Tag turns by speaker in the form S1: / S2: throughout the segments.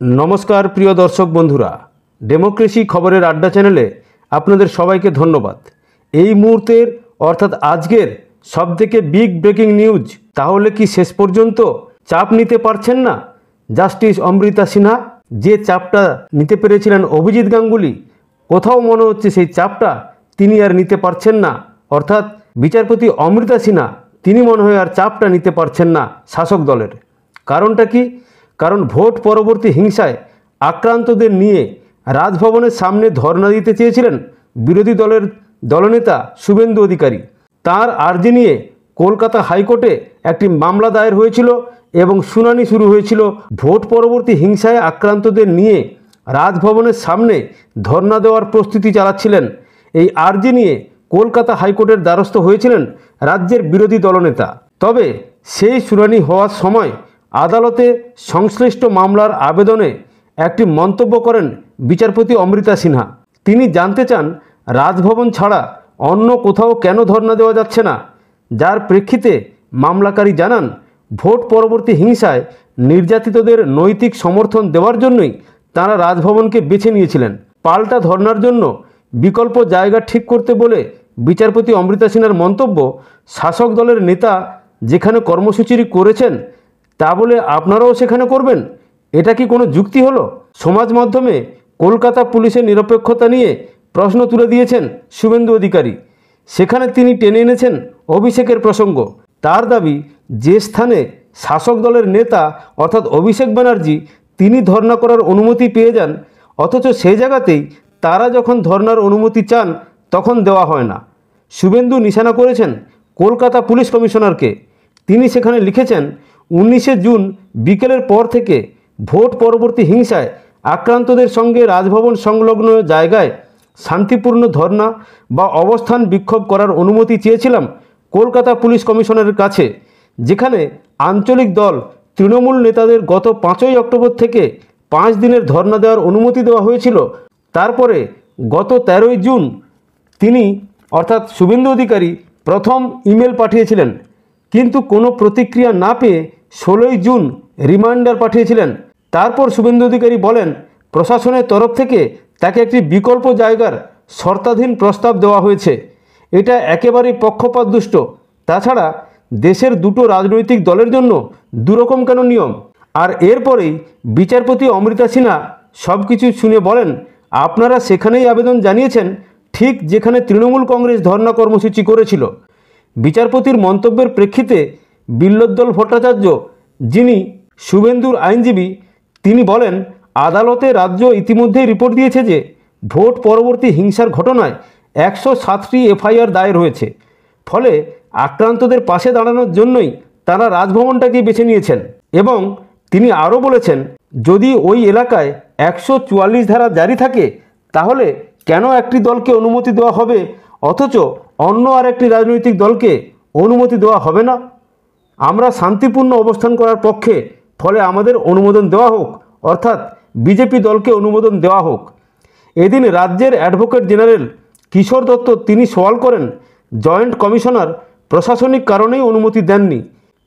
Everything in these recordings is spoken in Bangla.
S1: नमस्कार प्रिय दर्शक बंधुरा डेमोक्रेसी खबरेर आड्डा चैनेले आपनादेर सबाइके धन्यवाद। এই মুহূর্তের অর্থাৎ আজকের সবথেকে বিগ ব্রেকিং নিউজ, তাহলে কি শেষ পর্যন্ত চাপ নিতে পারছেন না জাস্টিস অমৃতা সিনহা? যে চাপটা নিতে পেরেছিলেন অভিজিৎ গাঙ্গুলি, কোথাও মনে হচ্ছে সেই চাপটা তিনি আর নিতে পারছেন না। অর্থাৎ বিচারপতি অমৃতা সিনহা তিনি মনে হয় আর চাপটা নিতে পারছেন না শাসক দলের। কারণটা কি? কারণ ভোট পরবর্তী হিংসায় আক্রান্তদের নিয়ে রাজভবনের সামনে ধর্ণা দিতে চেয়েছিলেন বিরোধী দলের দলনেতা শুভেন্দু অধিকারী। তার আর্জি নিয়ে কলকাতা হাইকোর্টে একটি মামলা দায়ের হয়েছিল এবং শুনানি শুরু হয়েছিল। ভোট পরবর্তী হিংসায় আক্রান্তদের নিয়ে রাজভবনের সামনে ধর্ণা দেওয়ার প্রস্তুতি চালাচ্ছিলেন। এই আর্জি নিয়ে কলকাতা হাইকোর্টের দ্বারস্থ হয়েছিলেন রাজ্যের বিরোধী দলনেতা। তবে সেই শুনানি হওয়ার সময় আদালতে সংশ্লিষ্ট মামলার আবেদনে একটি মন্তব্য করেন বিচারপতি অমৃতা সিনহা। তিনি জানতে চান রাজভবন ছাড়া অন্য কোথাও কেন ধর্ণা দেওয়া যাচ্ছে না, যার প্রেক্ষিতে মামলাকারী জানান ভোট পরবর্তী হিংসায় নির্যাতিতদের নৈতিক সমর্থন দেওয়ার জন্যই তারা রাজভবনকে বেছে নিয়েছিলেন। পাল্টা ধর্ণার জন্য বিকল্প জায়গা ঠিক করতে বলে বিচারপতি অমৃতা সিনহার মন্তব্য, শাসক দলের নেতা যেখানে কর্মসূচি করেছেন তা বলে আপনারাও সেখানে করবেন, এটা কি কোনো যুক্তি হলো? সমাজ মাধ্যমে কলকাতা পুলিশের নিরপেক্ষতা নিয়ে প্রশ্ন তুলে দিয়েছেন শুভেন্দু অধিকারী। সেখানে তিনি টেনে এনেছেন অভিষেকের প্রসঙ্গ। তার দাবি, যে স্থানে শাসক দলের নেতা অর্থাৎ অভিষেক ব্যানার্জি তিনি ধর্ণা করার অনুমতি পেয়ে যান, অথচ সেই জায়গাতেই তারা যখন ধর্ণার অনুমতি চান তখন দেওয়া হয় না। শুভেন্দু নিশানা করেছেন কলকাতা পুলিশ কমিশনারকে। তিনি সেখানে লিখেছেন, 19শে জুন বিকেলের পর থেকে ভোট পরবর্তী হিংসায় আক্রান্তদের সঙ্গে রাজভবন সংলগ্ন জায়গায় শান্তিপূর্ণ ধর্ণা বা অবস্থান বিক্ষোভ করার অনুমতি চেয়েছিলাম কলকাতা পুলিশ কমিশনারের কাছে, যেখানে আঞ্চলিক দল তৃণমূল নেতাদের গত 5ই অক্টোবর থেকে 5 দিনের ধর্ণা দেওয়ার অনুমতি দেওয়া হয়েছিল। তারপরে গত 13ই জুন তিনি অর্থাৎ শুভেন্দু অধিকারী প্রথম ইমেল পাঠিয়েছিলেন, কিন্তু কোনো প্রতিক্রিয়া না পেয়ে 16ই জুন রিমাইন্ডার পাঠিয়েছিলেন। তারপর শুভেন্দু অধিকারী বলেন প্রশাসনের তরফ থেকে তাকে একটি বিকল্প জায়গার শর্তাধীন প্রস্তাব দেওয়া হয়েছে। এটা একেবারেই পক্ষপাতদুষ্ট। তাছাড়া দেশের দুটো রাজনৈতিক দলের জন্য দুরকম কেন নিয়ম? আর এরপরেই বিচারপতি অমৃতা সিনহা সব কিছু শুনে বলেন, আপনারা সেখানেই আবেদন জানিয়েছেন ঠিক যেখানে তৃণমূল কংগ্রেস ধর্ণা কর্মসূচি করেছিল। বিচারপতির মন্তব্যের প্রেক্ষিতে বিল্লোদ্দল ভট্টাচার্য, যিনি শুভেন্দুর আইনজীবী, তিনি বলেন আদালতে রাজ্য ইতিমধ্যেই রিপোর্ট দিয়েছে যে ভোট পরবর্তী হিংসার ঘটনায় 107টি এফআইআর দায়ের হয়েছে। ফলে আক্রান্তদের পাশে দাঁড়ানোর জন্যই তারা রাজভবনটাকে বেছে নিয়েছেন। এবং তিনি আরও বলেছেন, যদি ওই এলাকায় 144 ধারা জারি থাকে তাহলে কেন একটি দলকে অনুমতি দেওয়া হবে অথচ অন্য আরেকটি রাজনৈতিক দলকে অনুমতি দেওয়া হবে না? আমরা শান্তিপূর্ণ অবস্থান করার পক্ষে, ফলে আমাদের অনুমোদন দেওয়া হোক, অর্থাৎ বিজেপি দলকে অনুমোদন দেওয়া হোক। এদিন রাজ্যের অ্যাডভোকেট জেনারেল কিশোর দত্ত তিনি সওয়াল করেন জয়েন্ট কমিশনার প্রশাসনিক কারণেই অনুমতি দেননি,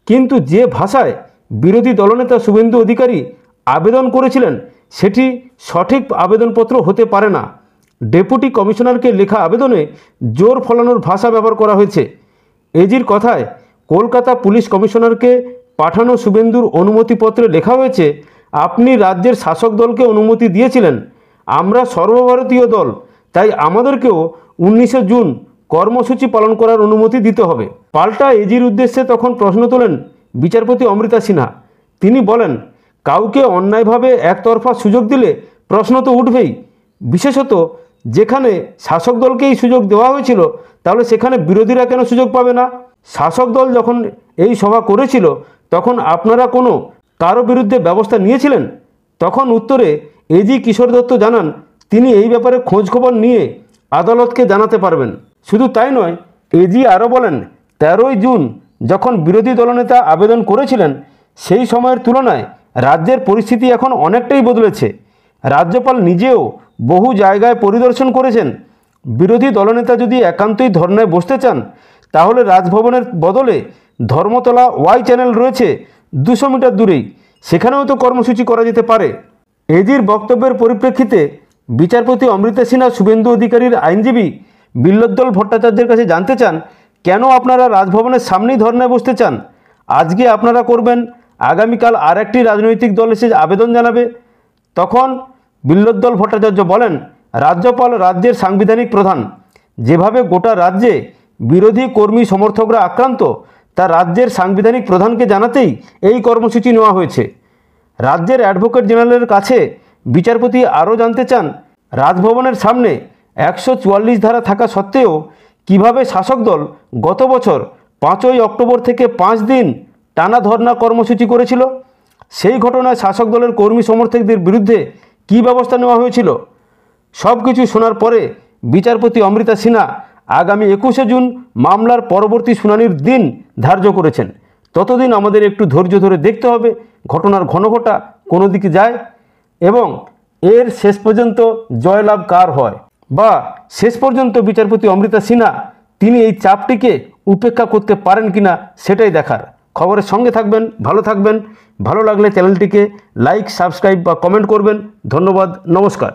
S1: কিন্তু যে ভাষায় বিরোধী দলনেতা শুভেন্দু অধিকারী আবেদন করেছিলেন সেটি সঠিক আবেদনপত্র হতে পারে না। ডেপুটি কমিশনারকে লেখা আবেদনে জোর ফলানোর ভাষা ব্যবহার করা হয়েছে। এজির কথায় কলকাতা পুলিশ কমিশনারকে পাঠানো শুভেন্দুর অনুমতিপত্রে লেখা হয়েছে, আপনি রাজ্যের শাসক দলকে অনুমতি দিয়েছিলেন, আমরা সর্বভারতীয় দল, তাই আমাদেরকেও 19শে জুন কর্মসূচি পালন করার অনুমতি দিতে হবে। পাল্টা এজির উদ্দেশ্যে তখন প্রশ্ন তোলেন বিচারপতি অমৃতা সিনহা। তিনি বলেন, কাউকে অন্যায়ভাবে একতরফা সুযোগ দিলে প্রশ্ন তো উঠবেই, বিশেষত যেখানে শাসক দলকেই সুযোগ দেওয়া হয়েছিল, তাহলে সেখানে বিরোধীরা কেন সুযোগ পাবে না? শাসক দল যখন এই সভা করেছিল তখন আপনারা কোনো কারো বিরুদ্ধে ব্যবস্থা নিয়েছিলেন? তখন উত্তরে এজি কিশোর দত্ত জানান তিনি এই ব্যাপারে খোঁজখবর নিয়ে আদালতকে জানাতে পারবেন। শুধু তাই নয়, এজি আরও বলেন 13ই জুন যখন বিরোধী দলনেতা আবেদন করেছিলেন সেই সময়ের তুলনায় রাজ্যের পরিস্থিতি এখন অনেকটাই বদলেছে। রাজ্যপাল নিজেও বহু জায়গায় পরিদর্শন করেছেন। বিরোধী দলনেতা যদি একান্তই ধর্নায় বসতে চান তাহলে রাজভবনের বদলে ধর্মতলা ওয়াই চ্যানেল রয়েছে 200 মিটার দূরেই, সেখানেও তো কর্মসূচি করা যেতে পারে। এজির বক্তব্যের পরিপ্রেক্ষিতে বিচারপতি অমৃতা সিনহা শুভেন্দু অধিকারীর আইনজীবী বিল্লোদ্দল ভট্টাচার্যের কাছে জানতে চান, কেন আপনারা রাজভবনের সামনেই ধর্নায় বসতে চান? আজকে আপনারা করবেন, আগামীকাল আর একটি রাজনৈতিক দল এসে আবেদন জানাবে। তখন বিল্লোদ্দল ভট্টাচার্য বলেন, রাজ্যপাল রাজ্যের সাংবিধানিক প্রধান। যেভাবে গোটা রাজ্যে বিরোধী কর্মী সমর্থকরা আক্রান্ত, তা রাজ্যের সাংবিধানিক প্রধানকে জানাতেই এই কর্মসূচি নেওয়া হয়েছে। রাজ্যের অ্যাডভোকেট জেনারেলের কাছে বিচারপতি আরও জানতে চান, রাজভবনের সামনে 144 ধারা থাকা সত্ত্বেও কিভাবে শাসক দল গত বছর 5ই অক্টোবর থেকে 5 দিন টানা ধর্না কর্মসূচি করেছিল। সেই ঘটনায় শাসক দলের কর্মী সমর্থকদের বিরুদ্ধে কী ব্যবস্থা নেওয়া হয়েছিল। সব কিছু শোনার পরে বিচারপতি অমৃতা সিনহা আগামী 21শে জুন মামলার পরবর্তী শুনানির দিন ধার্য করেছেন। ততদিন আমাদের একটু ধৈর্য ধরে দেখতে হবে ঘটনার ঘনঘটা কোনো দিকে যায় এবং এর শেষ পর্যন্ত জয়লাভ কার হয়, বা শেষ পর্যন্ত বিচারপতি অমৃতা সিনহা তিনি এই চাপটিকে উপেক্ষা করতে পারেন কিনা সেটাই দেখার। খবরের সঙ্গে থাকবেন, ভালো থাকবেন। ভালো লাগলে চ্যানেলটিকে লাইক, সাবস্ক্রাইব বা কমেন্ট করবেন। ধন্যবাদ, নমস্কার।